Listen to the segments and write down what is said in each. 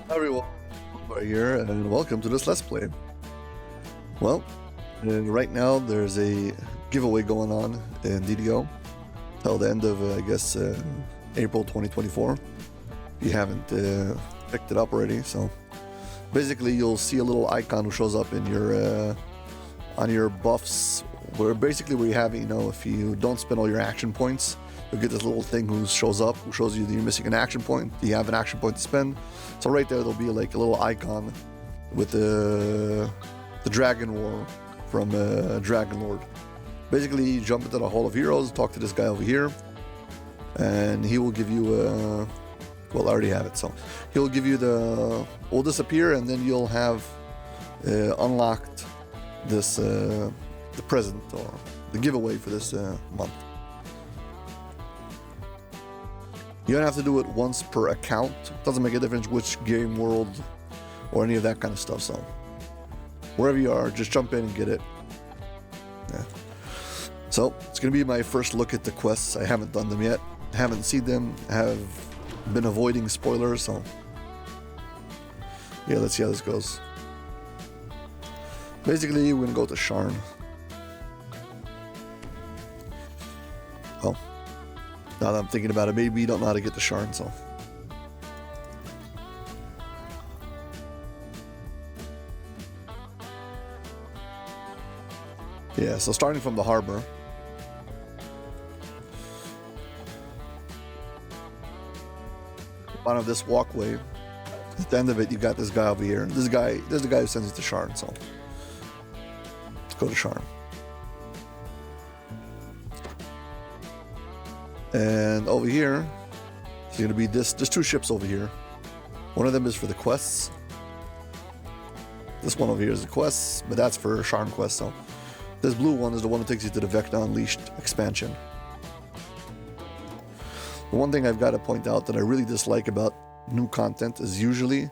Hi everyone, Aldbar here, and welcome to this Let's Play. Well, right now there's a giveaway going on in DDO till the end of, April 2024. If you haven't picked it up already, so basically you'll see a little icon who shows up in your on your buffs, where you have, if you don't spend all your action points, you'll get this little thing who shows you that you're missing an action point. You have an action point to spend. So right there, there'll be like a little icon with the Dragon War from Dragon Lord. Basically, you jump into the Hall of Heroes, talk to this guy over here, and he will give you well, I already have it, so he'll give you will disappear, and then you'll have unlocked this the present or the giveaway for this month. You don't have to do it once per account. It doesn't make a difference which game world or any of that kind of stuff. So wherever you are, just jump in and get it. Yeah. So it's going to be my first look at the quests. I haven't done them yet. Haven't seen them. Have been avoiding spoilers. So yeah, let's see how this goes. Basically, we're going to go to Charan. Oh. Now that I'm thinking about it, maybe you don't know how to get to Charan, so. Yeah, so starting from the harbor. Bottom of this walkway, at the end of it, you got this guy over here. This is the guy who sends you to Charan, so. Let's go to Charan. And over here, there's going to be there's two ships over here. One of them is for the quests. This one over here is the quests, but that's for Charan quests. So this blue one is the one that takes you to the Vecna Unleashed expansion. The one thing I've got to point out that I really dislike about new content is usually,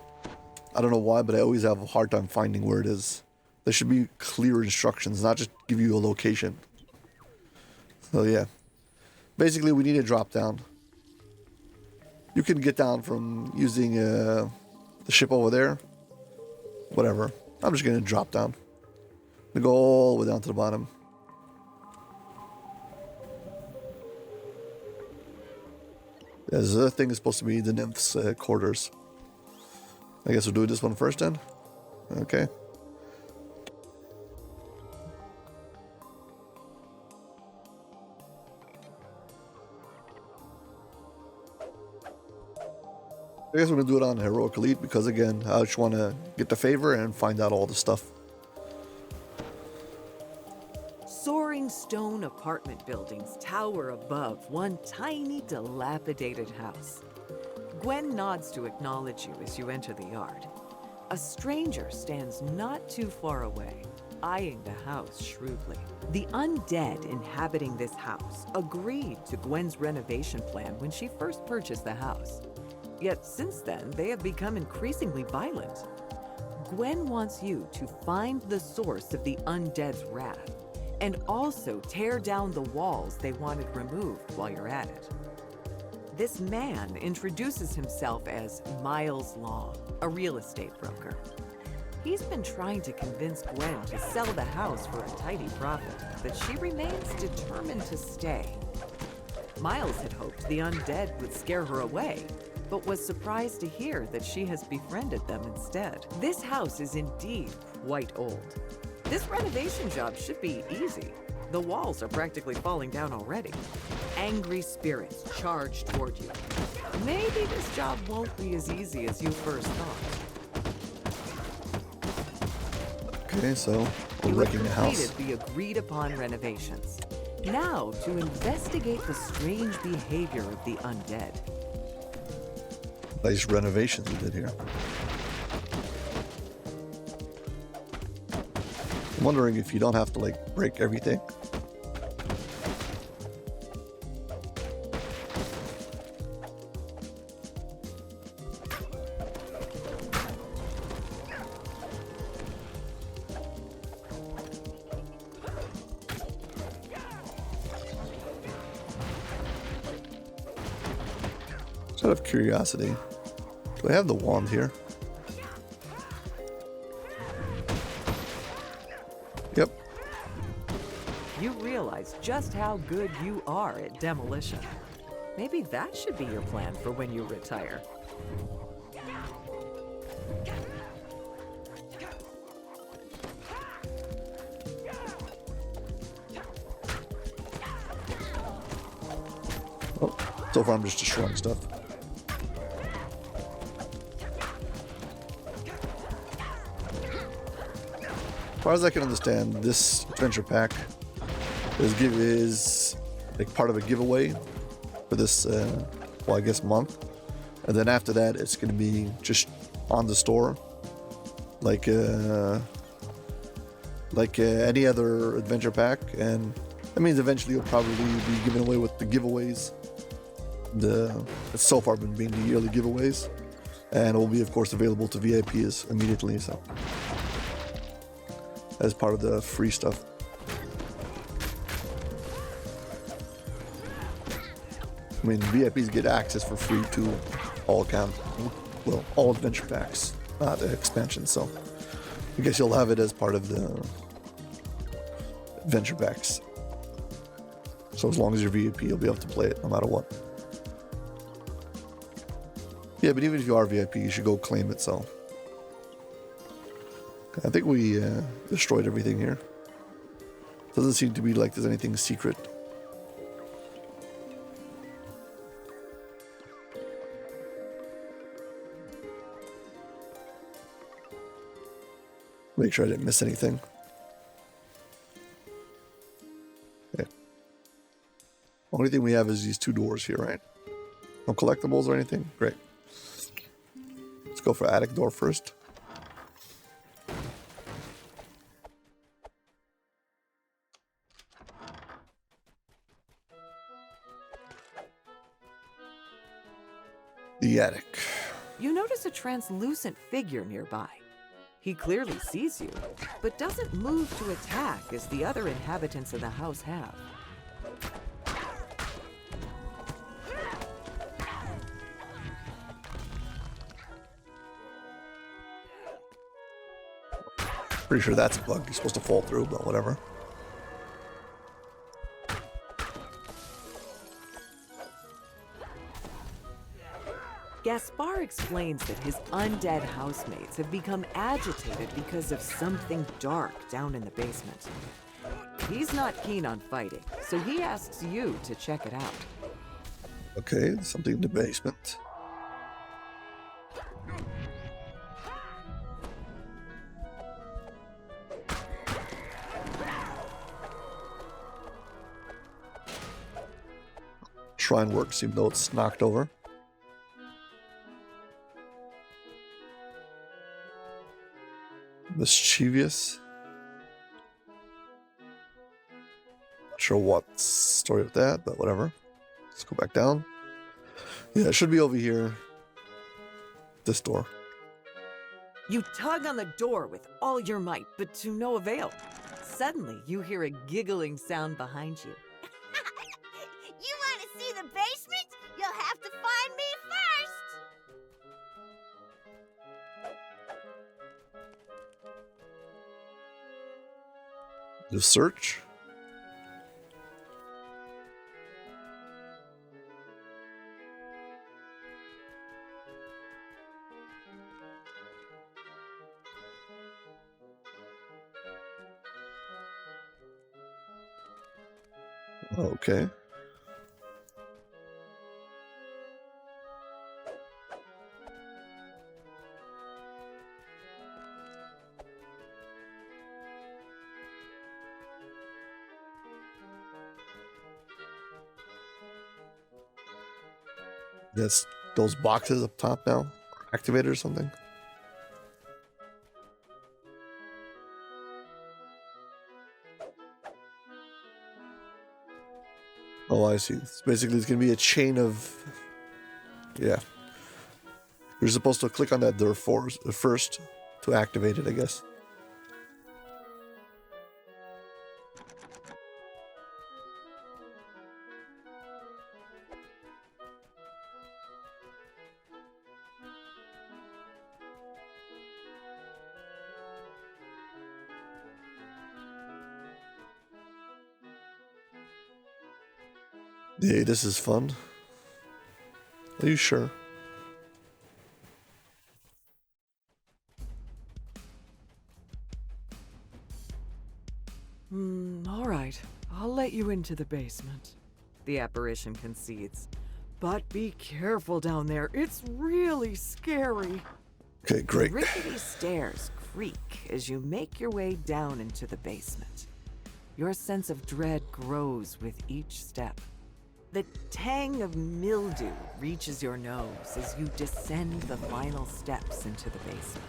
I don't know why, but I always have a hard time finding where it is. There should be clear instructions, not just give you a location. So yeah. Basically, we need a drop down. You can get down from using the ship over there. Whatever. I'm just going to drop down. I'm going to go all the way down to the bottom. Yeah, this other thing is supposed to be the nymph's quarters. I guess we'll do this one first then. Okay. I guess we're going to do it on Heroic Elite because, again, I just want to get the favor and find out all the stuff. Soaring stone apartment buildings tower above one tiny, dilapidated house. Gwen nods to acknowledge you as you enter the yard. A stranger stands not too far away, eyeing the house shrewdly. The undead inhabiting this house agreed to Gwen's renovation plan when she first purchased the house. Yet since then, they have become increasingly violent. Gwen wants you to find the source of the undead's wrath, and also tear down the walls they wanted removed while you're at it. This man introduces himself as Miles Long, a real estate broker. He's been trying to convince Gwen to sell the house for a tidy profit, but she remains determined to stay. Miles had hoped the undead would scare her away, but was surprised to hear that she has befriended them instead. This house is indeed quite old. This renovation job should be easy. The walls are practically falling down already. Angry spirits charge toward you. Maybe this job won't be as easy as you first thought. Okay, so we're wrecking the house. You have completed the agreed-upon renovations. Now to investigate the strange behavior of the undead. Nice renovations we did here. I'm wondering if you don't have to like break everything. Just out of curiosity, do I have the wand here? realize just how good you are at demolition. Maybe that should be your plan for when you retire. Oh, so far I'm just destroying stuff. As far as I can understand, this adventure pack is like part of a giveaway for this, well, I guess month, and then after that, it's going to be just on the store, like any other adventure pack, and that means eventually you'll probably be given away with the giveaways. It's so far been being the yearly giveaways, and it will be, of course, available to VIPs immediately. So, as part of the free stuff. I mean, VIPs get access for free to all all adventure packs, not expansions. So, I guess you'll have it as part of the adventure packs. So as long as you're VIP, you'll be able to play it no matter what. Yeah, but even if you are VIP, you should go claim it. So I think we destroyed everything here. Doesn't seem to be like there's anything secret. Make sure I didn't miss anything. Okay. Only thing we have is these two doors here, right? No collectibles or anything? Great. Let's go for attic door first. The attic. You notice a translucent figure nearby. He clearly sees you, but doesn't move to attack as the other inhabitants of the house have. Pretty sure that's a bug. You're supposed to fall through, but whatever. Gaspar explains that his undead housemates have become agitated because of something dark down in the basement. He's not keen on fighting, so he asks you to check it out. Okay, something in the basement. Shrine works, even though it's knocked over. Mischievous. Not sure what story with that, but whatever. Let's go back down. Yeah, it should be over here. This door. You tug on the door with all your might, but to no avail. Suddenly, you hear a giggling sound behind you. You want to see the basement? You'll have to find me first! The search. Okay. That's those boxes up top now. Activated or something. Oh, I see. It's basically, it's going to be a chain of... Yeah. You're supposed to click on that door first to activate it, I guess. Hey, this is fun. Are you sure? All right. I'll let you into the basement. The apparition concedes. But be careful down there. It's really scary. Okay, great. Rickety stairs creak as you make your way down into the basement. Your sense of dread grows with each step. The tang of mildew reaches your nose as you descend the final steps into the basement.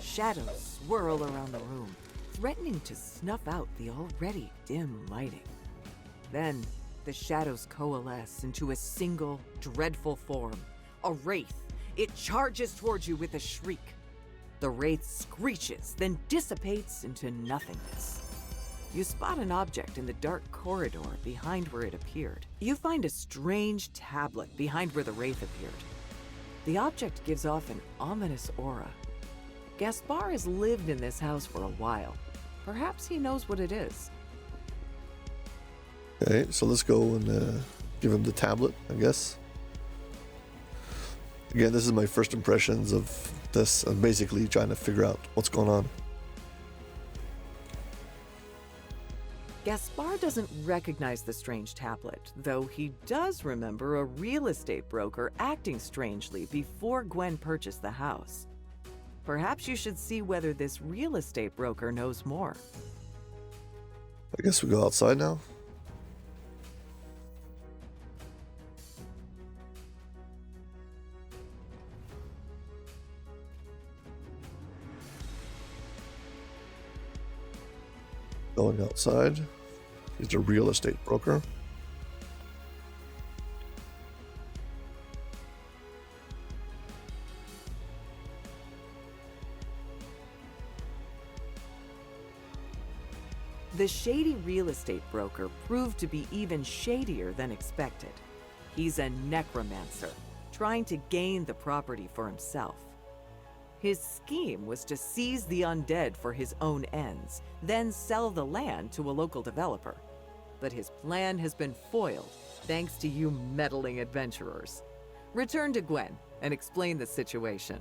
Shadows swirl around the room, threatening to snuff out the already dim lighting. Then, the shadows coalesce into a single, dreadful form, a wraith. It charges towards you with a shriek. The wraith screeches, then dissipates into nothingness. You spot an object in the dark corridor behind where it appeared. You find a strange tablet behind where the wraith appeared. The object gives off an ominous aura. Gaspar has lived in this house for a while. Perhaps he knows what it is. Okay, so let's go and give him the tablet, I guess. Again, this is my first impressions of this. I'm basically trying to figure out what's going on. Gaspar doesn't recognize the strange tablet, though he does remember a real estate broker acting strangely before Gwen purchased the house. Perhaps you should see whether this real estate broker knows more. I guess we go outside now. Going outside. He's a real estate broker. The shady real estate broker proved to be even shadier than expected. He's a necromancer, trying to gain the property for himself. His scheme was to seize the undead for his own ends, then sell the land to a local developer. But his plan has been foiled, thanks to you meddling adventurers. Return to Gwen and explain the situation.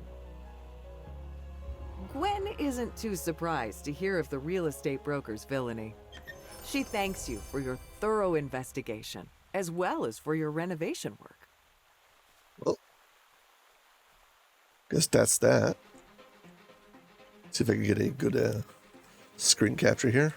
Gwen isn't too surprised to hear of the real estate broker's villainy. She thanks you for your thorough investigation, as well as for your renovation work. Well, guess that's that. See if I can get a good screen capture here.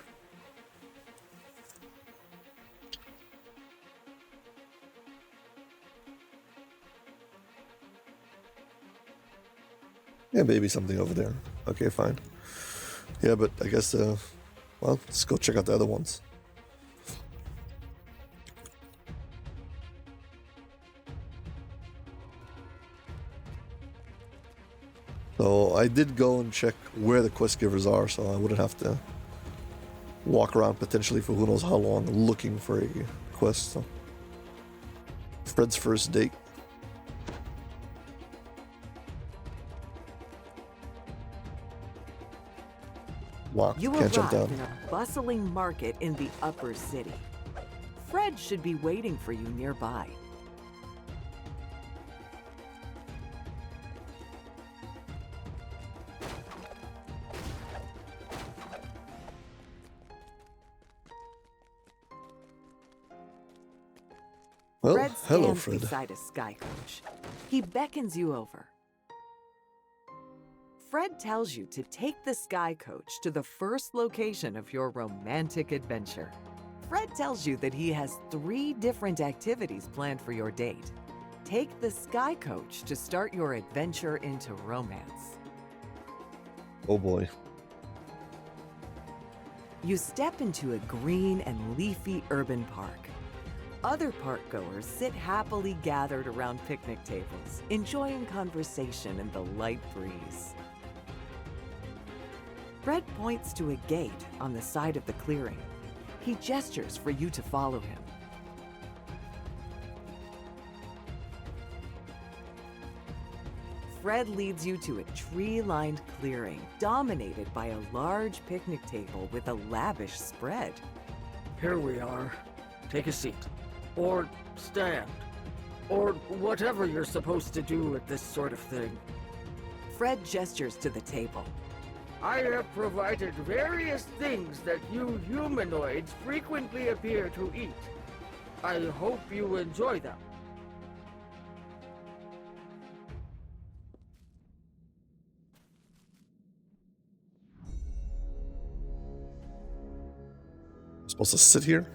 Yeah, maybe something over there. Okay, fine. Yeah, but I guess, well, let's go check out the other ones. So I did go and check where the quest givers are, so I wouldn't have to walk around potentially for who knows how long looking for a quest. So Fred's first date. Locked. You Can't jump arrive down. in a bustling market in the upper city. Fred should be waiting for you nearby. Well, Fred hello, stands Fred. beside a sky coach. He beckons you over. Fred tells you to take the sky coach to the first location of your romantic adventure. Fred tells you that he has 3 different activities planned for your date. Take the sky coach to start your adventure into romance. Oh boy. You step into a green and leafy urban park. Other park-goers sit happily gathered around picnic tables, enjoying conversation in the light breeze. Fred points to a gate on the side of the clearing. He gestures for you to follow him. Fred leads you to a tree-lined clearing dominated by a large picnic table with a lavish spread. Here we are. Take a seat. or stand, or whatever you're supposed to do at this sort of thing. Fred gestures to the table. I have provided various things that you humanoids frequently appear to eat. I hope you enjoy them. Supposed to sit here?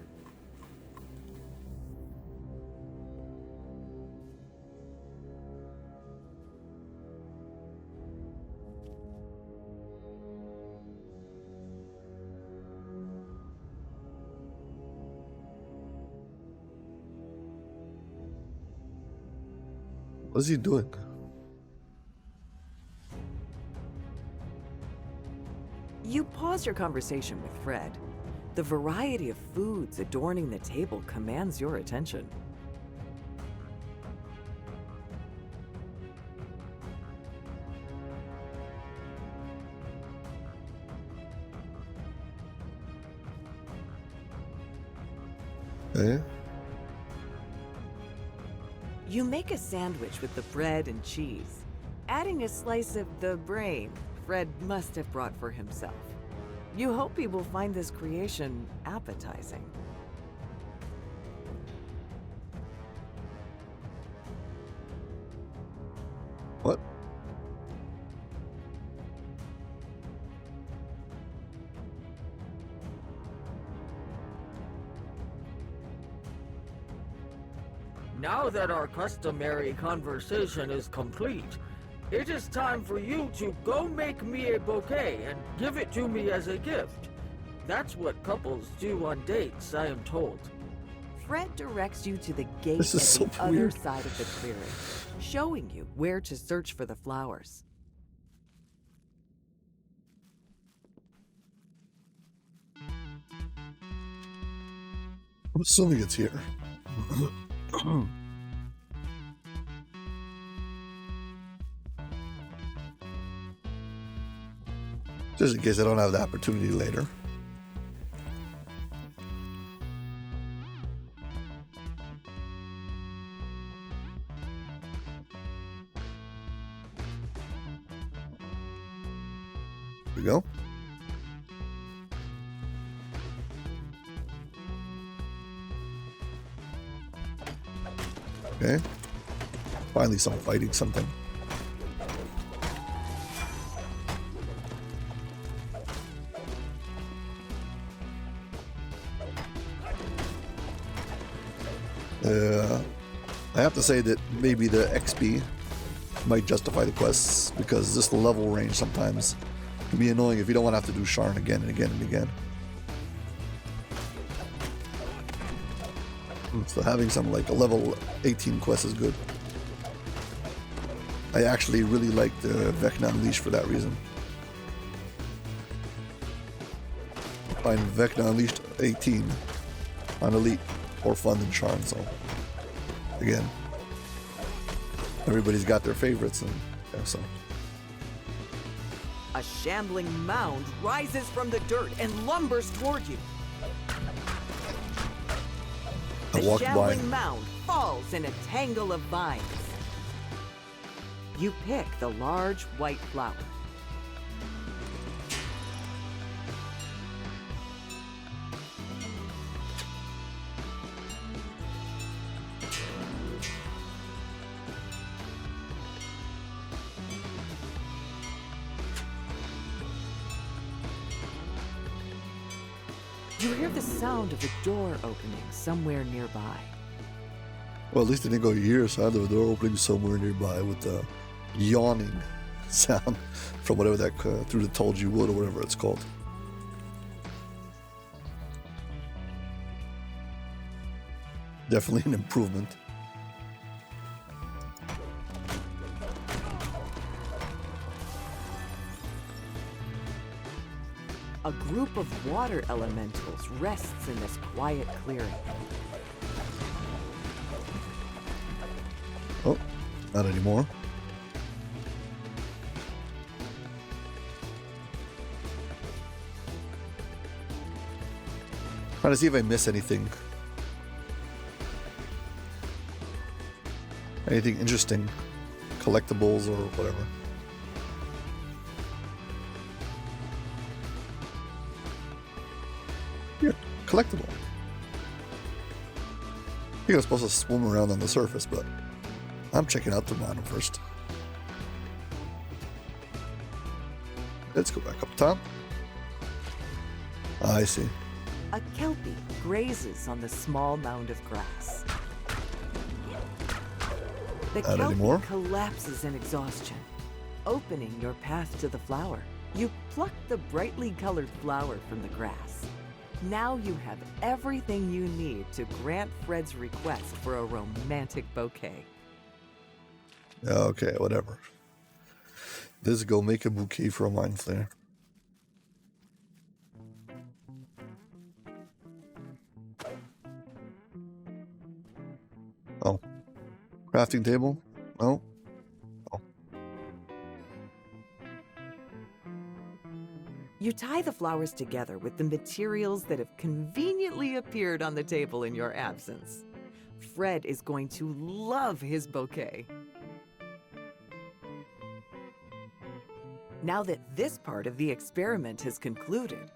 What is he doing? You pause your conversation with Fred. The variety of foods adorning the table commands your attention. Okay. You make a sandwich with the bread and cheese, adding a slice of the brain Fred must have brought for himself. You hope he will find this creation appetizing. What? Now that our customary conversation is complete, it is time for you to go make me a bouquet and give it to me as a gift. That's what couples do on dates, I am told. Fred directs you to the gate This at is so the other weird. side of the clearing, showing you where to search for the flowers. I'm assuming it's here. Just in case I don't have the opportunity later. Here we go. Okay. Finally some fighting something. I have to say that maybe the XP might justify the quests, because this level range sometimes can be annoying if you don't want to have to do Charan again and again and again. So having some like a level 18 quest is good. I actually really like the Vecna Unleashed for that reason. I find Vecna Unleashed 18 on Elite more fun than Charan, so again, everybody's got their favorites, and yeah, so. A shambling mound rises from the dirt and lumbers toward you. I The walked by. shambling mound falls in a tangle of vines. You pick the large white flower. You hear the sound of a door opening somewhere nearby. Well, at least it didn't go years. So I had the door opening somewhere nearby with the yawning sound from whatever that through the told you would or whatever it's called. Definitely an improvement. A group of water elementals rests in this quiet clearing. Oh, not anymore. Trying to see if I miss anything. Anything interesting? Collectibles or whatever. Yeah, collectible. You're supposed to swim around on the surface, but I'm checking out the bottom first. Let's go back up top. I see. A kelpie grazes on the small mound of grass. The Not kelpie anymore. collapses in exhaustion, opening your path to the flower. You pluck the brightly colored flower from the grass. Now you have everything you need to grant Fred's request for a romantic bouquet. Okay, whatever. Let's go make a bouquet for a mind flare. Oh. Crafting table? No? Oh. You tie the flowers together with the materials that have conveniently appeared on the table in your absence. Fred is going to love his bouquet. Now that this part of the experiment has concluded,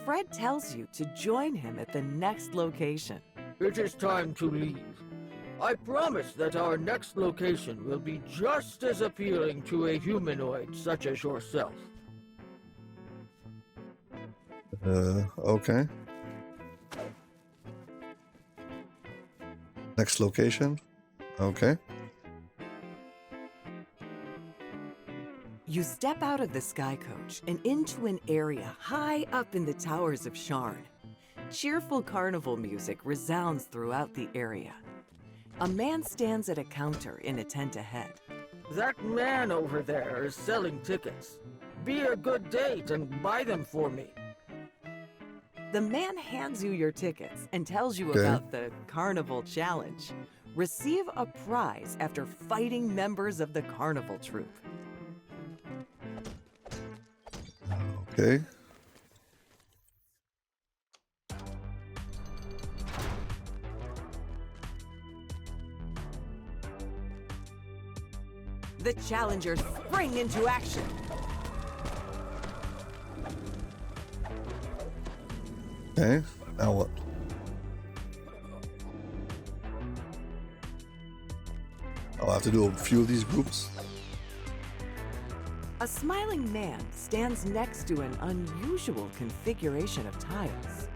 Fred tells you to join him at the next location. It is time to leave. I promise that our next location will be just as appealing to a humanoid such as yourself. Okay. Next location? Okay. You step out of the sky coach and into an area high up in the towers of Charan. Cheerful carnival music resounds throughout the area. A man stands at a counter in a tent ahead. That man over there is selling tickets. Be a good date and buy them for me. The man hands you your tickets and tells you Okay. about the Carnival Challenge. Receive a prize after fighting members of the carnival troupe. Okay. The challengers spring into action. Okay. Now what? I'll have to do a few of these groups. A smiling man stands next to an unusual configuration of tiles.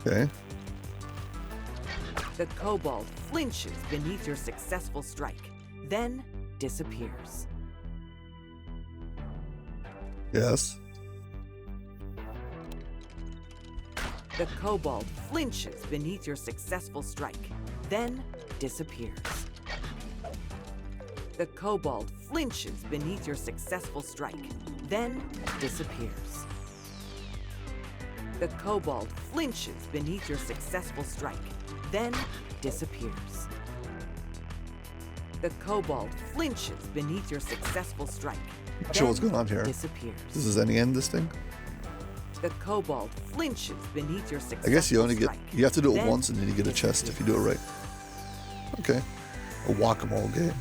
Okay. The kobold flinches beneath your successful strike, then disappears. Yes. The kobold flinches beneath your successful strike, then disappears. The kobold flinches beneath your successful strike, then disappears. The kobold flinches beneath your successful strike, then disappears. The kobold flinches beneath your successful strike, Not sure what's then going on here. disappears. This is any end, this thing? The kobold flinches beneath your successful I guess you only get, strike, you have to do it then once and then you get a chest if you do it right. Okay. A whack-a-mole game.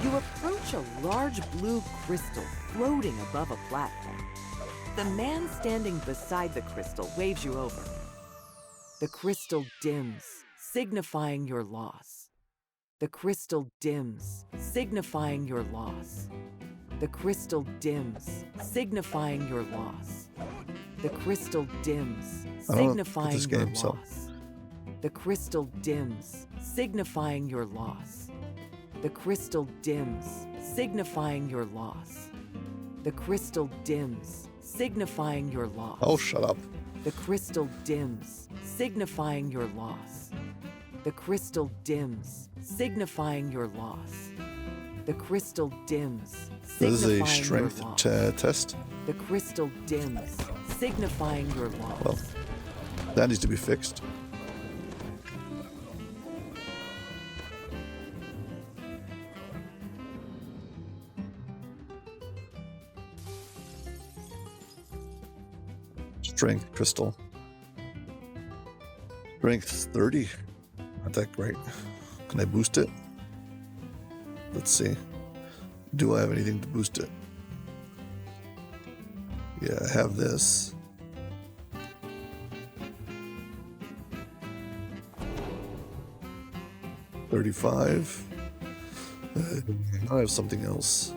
You approach a large blue crystal floating above a platform. The man standing beside the crystal waves you over. The crystal dims, signifying your loss. The crystal dims, signifying your loss. The crystal dims, signifying your loss. The crystal dims, I don't know signifying this your game, so- loss. The crystal dims, signifying your loss. The crystal dims, signifying your loss. The crystal dims, signifying your loss. Oh, shut up. The crystal dims, signifying your loss. The crystal dims, signifying your loss. The crystal dims, This is a signifying your strength loss. test. The crystal dims, signifying your loss. Well, that needs to be fixed. Strength crystal. Strength 30. Not that great. Can I boost it? Let's see. Do I have anything to boost it? Yeah, I have this. $35. I have something else.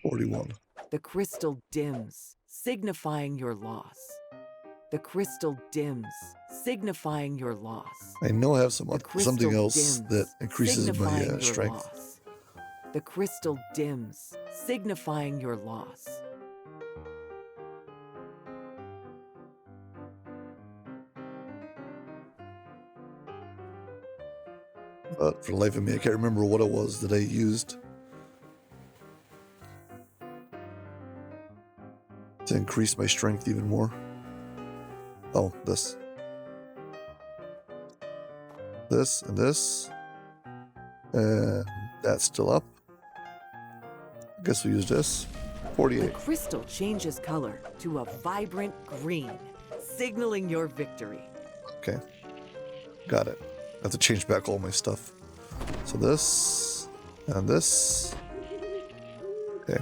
$41. The crystal dims, signifying your loss. The crystal dims, signifying your loss. I know I have The crystal something else dims, that increases my signifying your strength. loss. The crystal dims, signifying your loss. But for the life of me, I can't remember what it was that I used to increase my strength even more. Oh, this. This and this. And that's still up. I guess we'll use this. The 48. crystal changes color to a vibrant green, signaling your victory. Okay. Got it. I have to change back all my stuff. So this and this. Okay.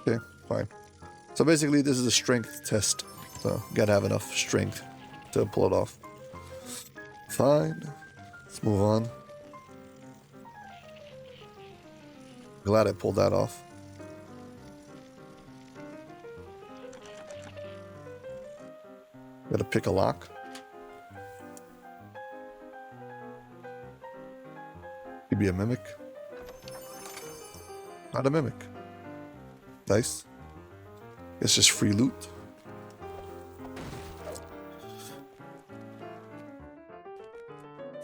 Okay, fine. So basically this is a strength test. So gotta have enough strength to pull it off. Fine. Let's move on. Glad I pulled that off. Gotta pick a lock. Could be a mimic. Not a mimic. Nice. It's just free loot.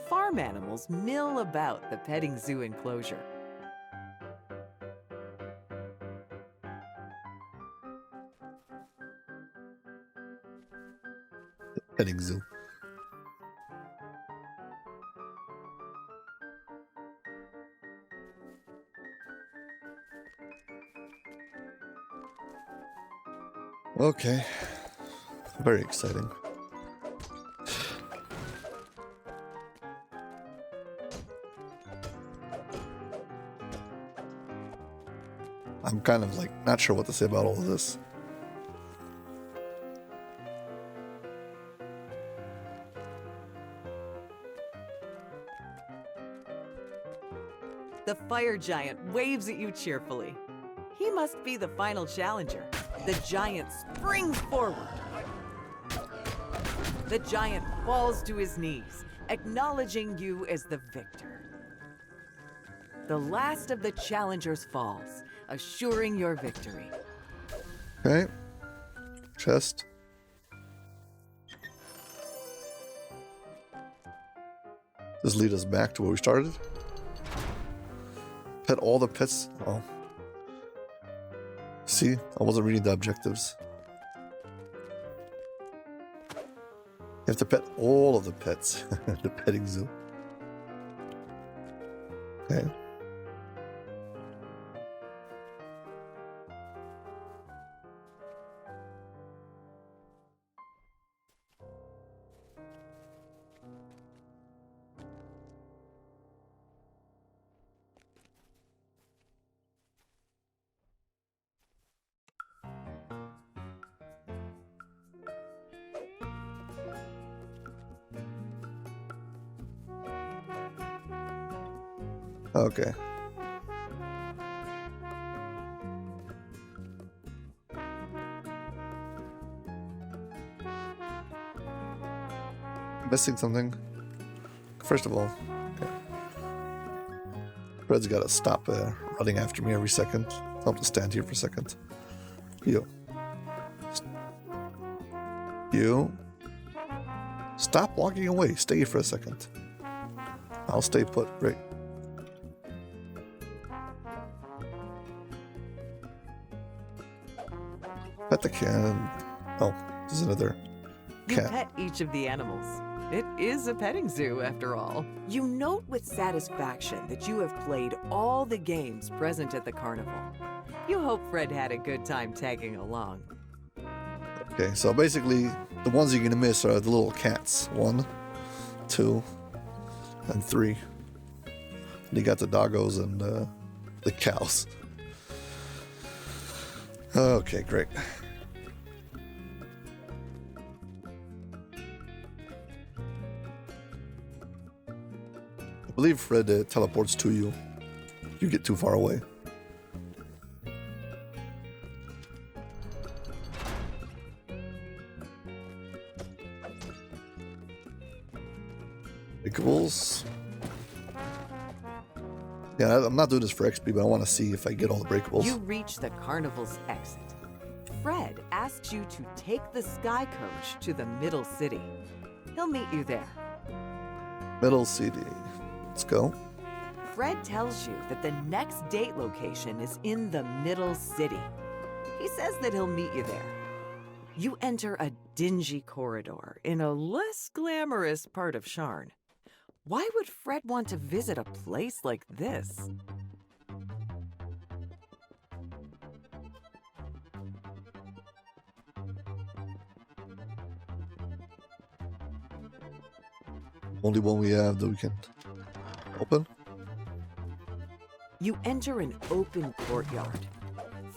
Farm animals mill about the petting zoo enclosure. Petting zoo. Okay. Very exciting. I'm kind of like not sure what to say about all of this. The fire giant waves at you cheerfully. He must be the final challenger. The giant springs forward. The giant falls to his knees, acknowledging you as the victor. The last of the challengers falls, assuring your victory. Okay. Chest. Does lead us back to where we started? Pet all the pets. Oh. See, I wasn't reading the objectives. You have to pet all of the pets. The petting zoo. Okay. Okay. Missing something. First of all, okay. Fred's gotta stop running after me every second. I'll have to stand here for a second. You. You. Stop walking away. Stay for a second. I'll stay put. Great. the cat. Oh, there's another You cat. pet each of the animals. It is a petting zoo, after all. You note with satisfaction that you have played all the games present at the carnival. You hope Fred had a good time tagging along. Okay, so basically, the ones you're gonna miss are the little cats. 1, 2, and 3. You got the doggos and the cows. Okay, great. I believe Fred teleports to you. You get too far away. Breakables. Yeah, I'm not doing this for XP, but I want to see if I get all the breakables. You reach the carnival's exit. Fred asks you to take the Sky Coach to the Middle City. He'll meet you there. Middle City. Let's go. Fred tells you that the next date location is in the Middle City. He says that he'll meet you there. You enter a dingy corridor in a less glamorous part of Charan. Why would Fred want to visit a place like this? Only one we have that we can open. You enter an open courtyard.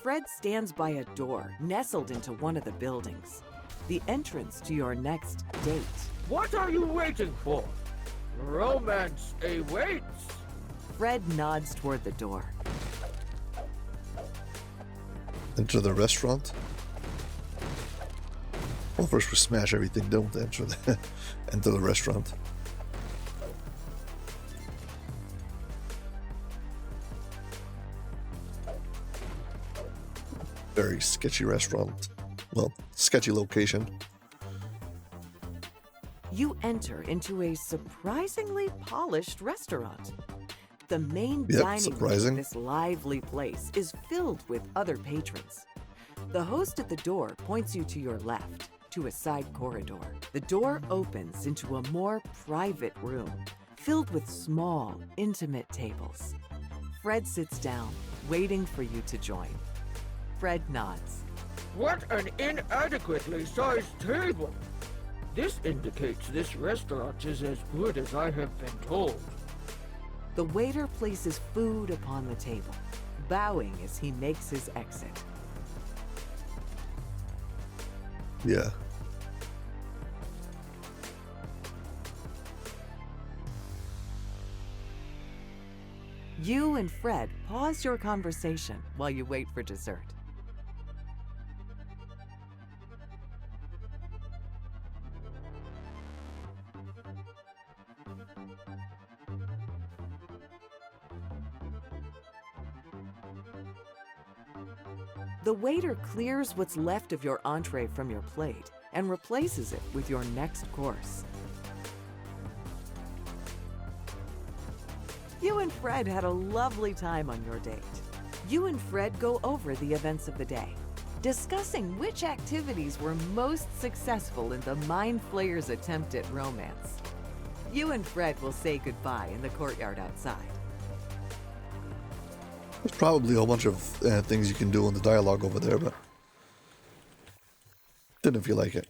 Fred stands by a door nestled into one of the buildings. The entrance to your next date. What are you waiting for? Romance awaits. Fred nods toward the door. Enter the restaurant. Well, first we smash everything, don't enter the restaurant. Very sketchy restaurant. Well, sketchy location. You enter into a surprisingly polished restaurant. The main dining room surprising. of this lively place is filled with other patrons. The host at the door points you to your left, to a side corridor. The door opens into a more private room, filled with small, intimate tables. Fred sits down, waiting for you to join. Fred nods. What an inadequately sized table! This indicates this restaurant is as good as I have been told. The waiter places food upon the table, bowing as he makes his exit. Yeah. You and Fred pause your conversation while you wait for dessert. The waiter clears what's left of your entree from your plate and replaces it with your next course. You and Fred had a lovely time on your date. You and Fred go over the events of the day, discussing which activities were most successful in the Mind Flayer's attempt at romance. You and Fred will say goodbye in the courtyard outside. There's probably a whole bunch of things you can do in the dialogue over there, but didn't feel like it.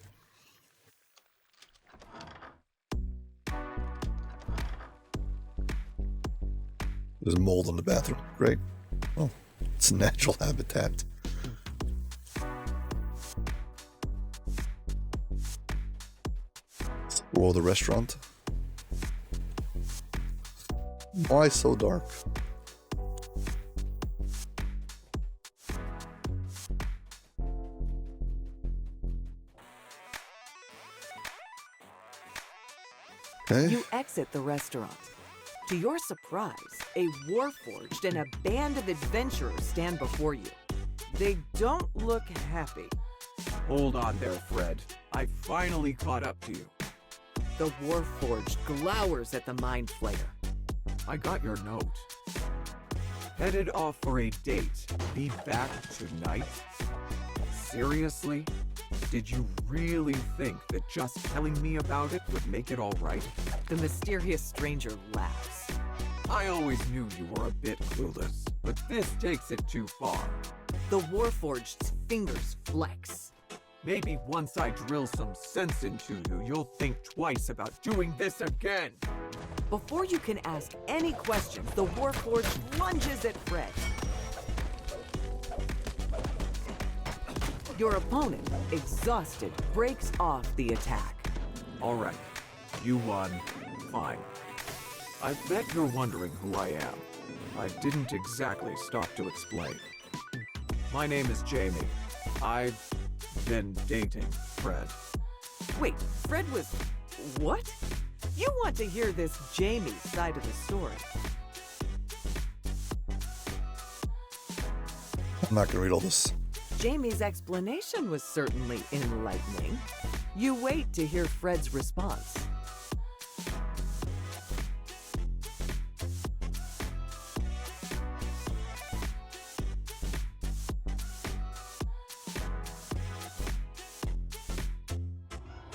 There's mold in the bathroom. Great. Well, it's a natural habitat. Explore the restaurant. Why so dark? Okay. You exit the restaurant. To your surprise, a warforged and a band of adventurers stand before you. They don't look happy. Hold on there, Fred. I finally caught up to you. The warforged glowers at the Mind Flayer. I got your note. Headed off for a date. Be back tonight. Seriously? Did you really think that just telling me about it would make it all right? The mysterious stranger laughs. I always knew you were a bit clueless, but this takes it too far. The Warforged's fingers flex. Maybe once I drill some sense into you, you'll think twice about doing this again. Before you can ask any questions, the Warforged lunges at Fred. Your opponent, exhausted, breaks off the attack. All right, you won. Fine. I bet you're wondering who I am. I didn't exactly stop to explain. My name is Jamie. I've been dating Fred. Wait, Fred was... what? You want to hear this Jamie side of the story. I'm not gonna read all this. Jamie's explanation was certainly enlightening. You wait to hear Fred's response.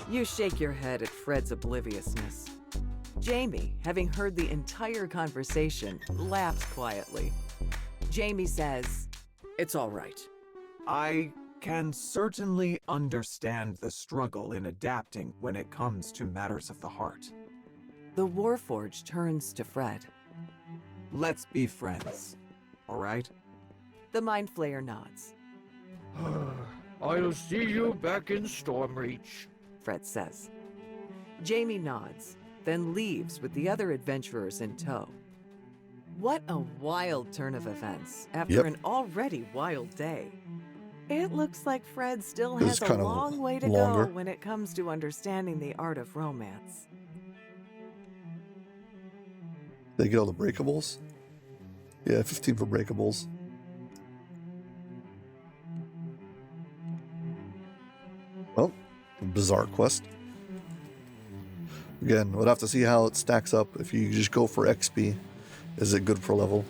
You shake your head at Fred's obliviousness. Jamie, having heard the entire conversation, laughs quietly. Jamie says, "It's all right." I can certainly understand the struggle in adapting when it comes to matters of the heart. The Warforged turns to Fred. Let's be friends, all right? The Mind Flayer nods. I'll see you back in Stormreach. Fred says. Jamie nods, then leaves with the other adventurers in tow. What a wild turn of events after an already wild day. It looks like Fred still has a long way to go when it comes to understanding the art of romance. They get all the breakables? Yeah, 15 for breakables. Well, bizarre quest. Again, we'll have to see how it stacks up. If you just go for XP, is it good for level?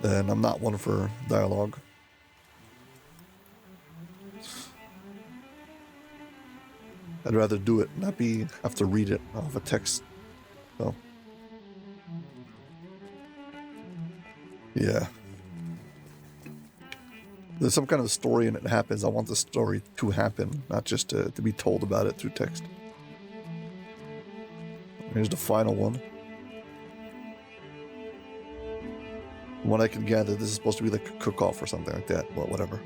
Then I'm not one for dialogue. I'd rather do it, not have to read it off a text. So, yeah. There's some kind of story and it happens. I want the story to happen, not just to be told about it through text. Here's the final one. From what I can gather, this is supposed to be like a cook-off or something like that. Well, whatever.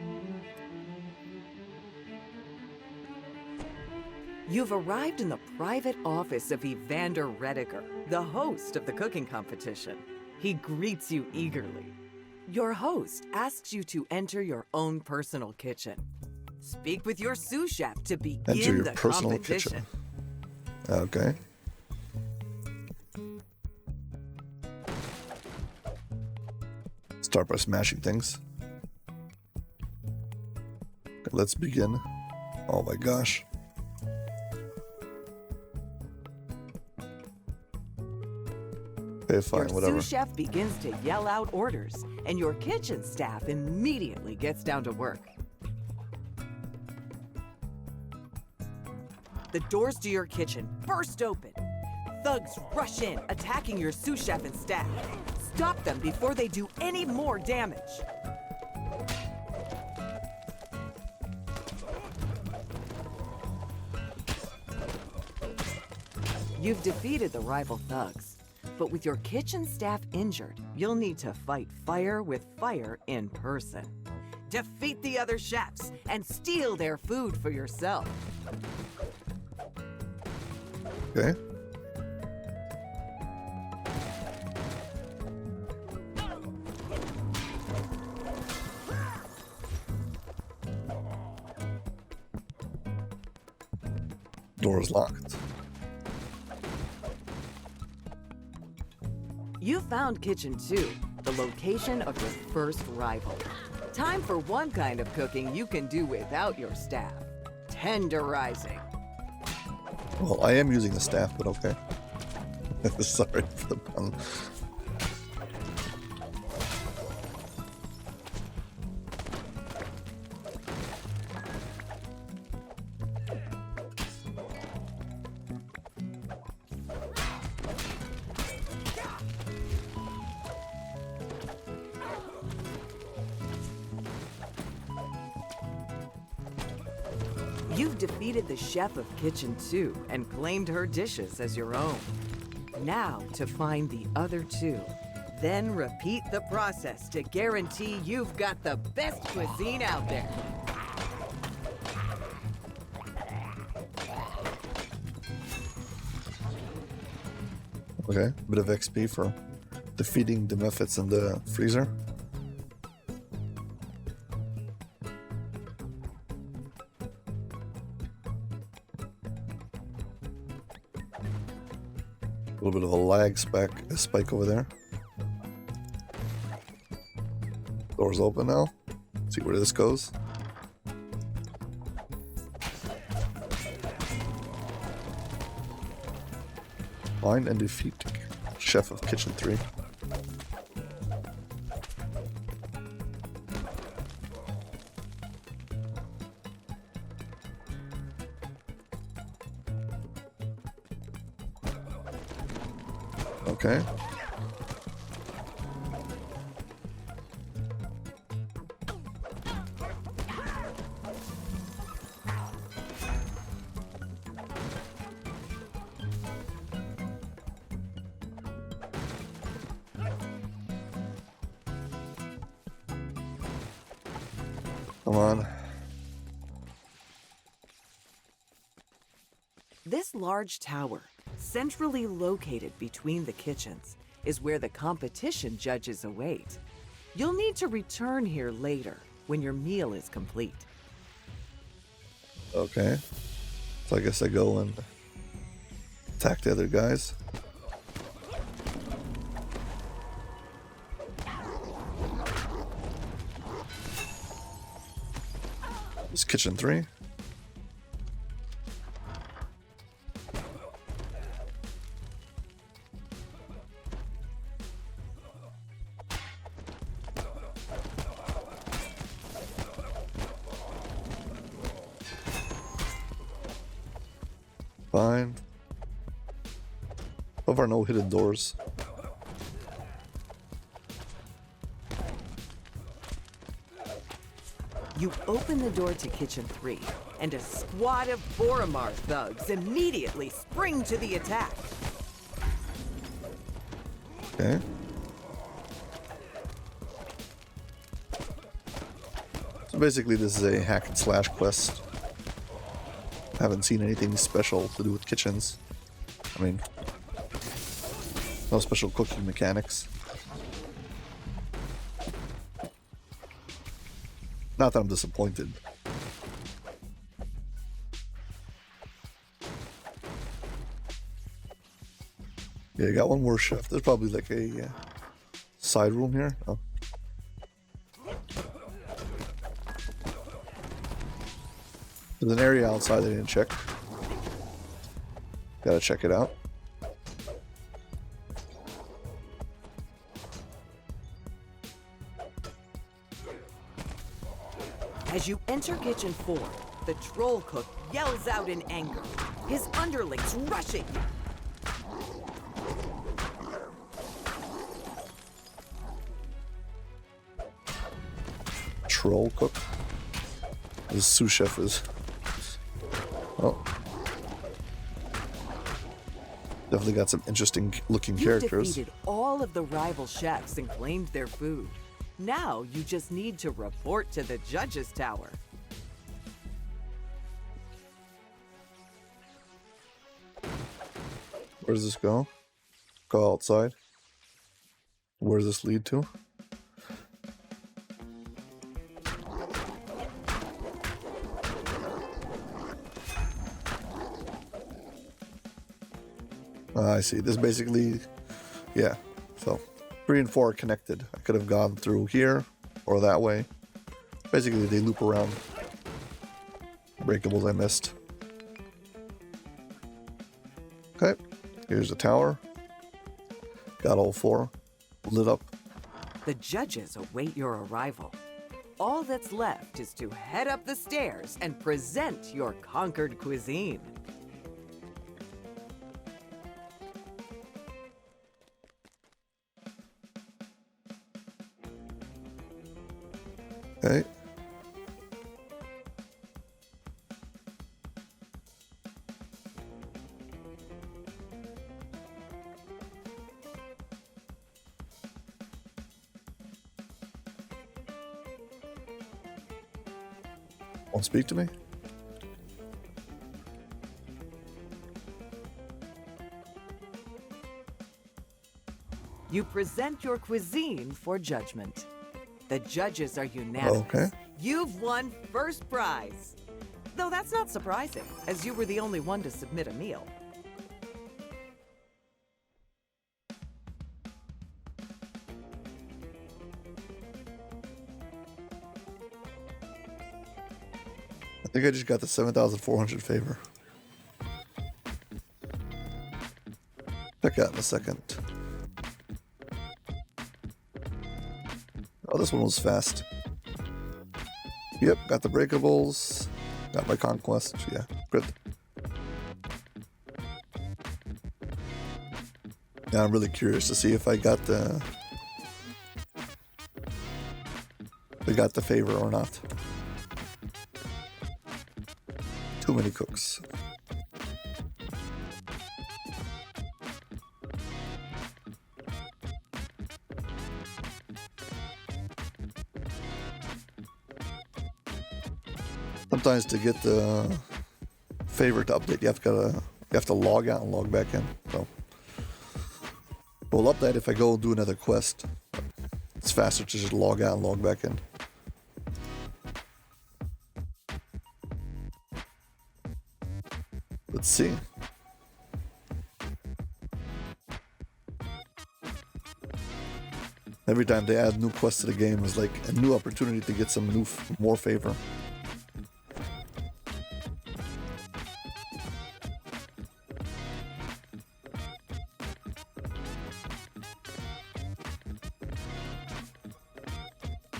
You've arrived in the private office of Evander Rediger, the host of the cooking competition. He greets you eagerly. Your host asks you to enter your own personal kitchen. Speak with your sous chef to begin the competition. Okay. Start by smashing things. Okay, let's begin. Oh my gosh. Okay, fine, whatever. Your sous chef begins to yell out orders, and your kitchen staff immediately gets down to work. The doors to your kitchen burst open. Thugs rush in, attacking your sous chef and staff. Stop them before they do any more damage. You've defeated the rival thugs, but with your kitchen staff injured, you'll need to fight fire with fire in person. Defeat the other chefs and steal their food for yourself. Okay. Door is locked. You found Kitchen 2, the location of your first rival. Time for one kind of cooking you can do without your staff. Tenderizing. Well, I am using the staff, but okay. Sorry for the pun. You've defeated the chef of Kitchen 2 and claimed her dishes as your own. Now to find the other two. Then repeat the process to guarantee you've got the best cuisine out there. Okay, bit of XP for defeating the methods in the freezer. A little bit of a lag spike over there. Doors open now. See where this goes. Find and defeat Chef of Kitchen 3. Okay. Come on. This large tower, centrally located between the kitchens, is where the competition judges await. You'll need to return here later when your meal is complete. Okay. So I guess I go and attack the other guys. It's Kitchen 3. Fine. So far, no hidden doors. You open the door to Kitchen 3, and a squad of Boromar thugs immediately spring to the attack. Okay. So basically, this is a hack and slash quest. Haven't seen anything special to do with kitchens. I mean, no special cooking mechanics. Not that I'm disappointed. Yeah, you got one more chef. There's probably like a side room here. Oh. There's an area outside I didn't check. Gotta check it out. As you enter Kitchen 4, the troll cook yells out in anger. His underlings rushing you. Troll cook. This sous chef is. Oh. Definitely got some interesting looking characters. You defeated all of the rival chefs and claimed their food. Now you just need to report to the judges' tower. Where does this go? Go outside. Where does this lead to? I see. This basically, yeah. So 3 and 4 are connected. I could have gone through here or that way. Basically, they loop around. Breakables I missed. Okay. Here's the tower. Got all 4 lit up. The judges await your arrival. All that's left is to head up the stairs and present your conquered cuisine. Okay. Won't speak to me? You present your cuisine for judgment. The judges are unanimous. Okay. You've won first prize. Though that's not surprising, as you were the only one to submit a meal. I think I just got the 7,400 favor. Check out in a second. Oh, this one was fast. Yep, got the breakables. Got my conquest. Yeah, good. Yeah, I'm really curious to see if I got the favor or not. Too many cooks. Sometimes to get the favor to update, you have to log out and log back in. So we'll update if I go do another quest. It's faster to just log out and log back in. Let's see. Every time they add new quests to the game is like a new opportunity to get some more favor.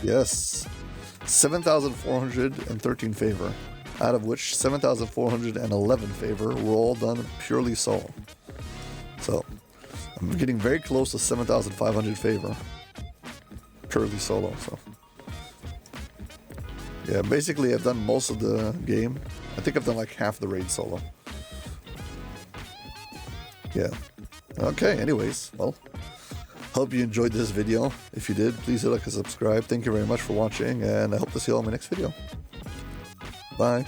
Yes, 7,413 favor, out of which 7,411 favor were all done purely solo. So I'm getting very close to 7,500 favor, purely solo. So yeah, basically I've done most of the game. I think I've done like half the raid solo. Yeah. Okay, anyways, well, hope you enjoyed this video. If you did, please hit like and subscribe. Thank you very much for watching, and I hope to see you all in my next video. Bye.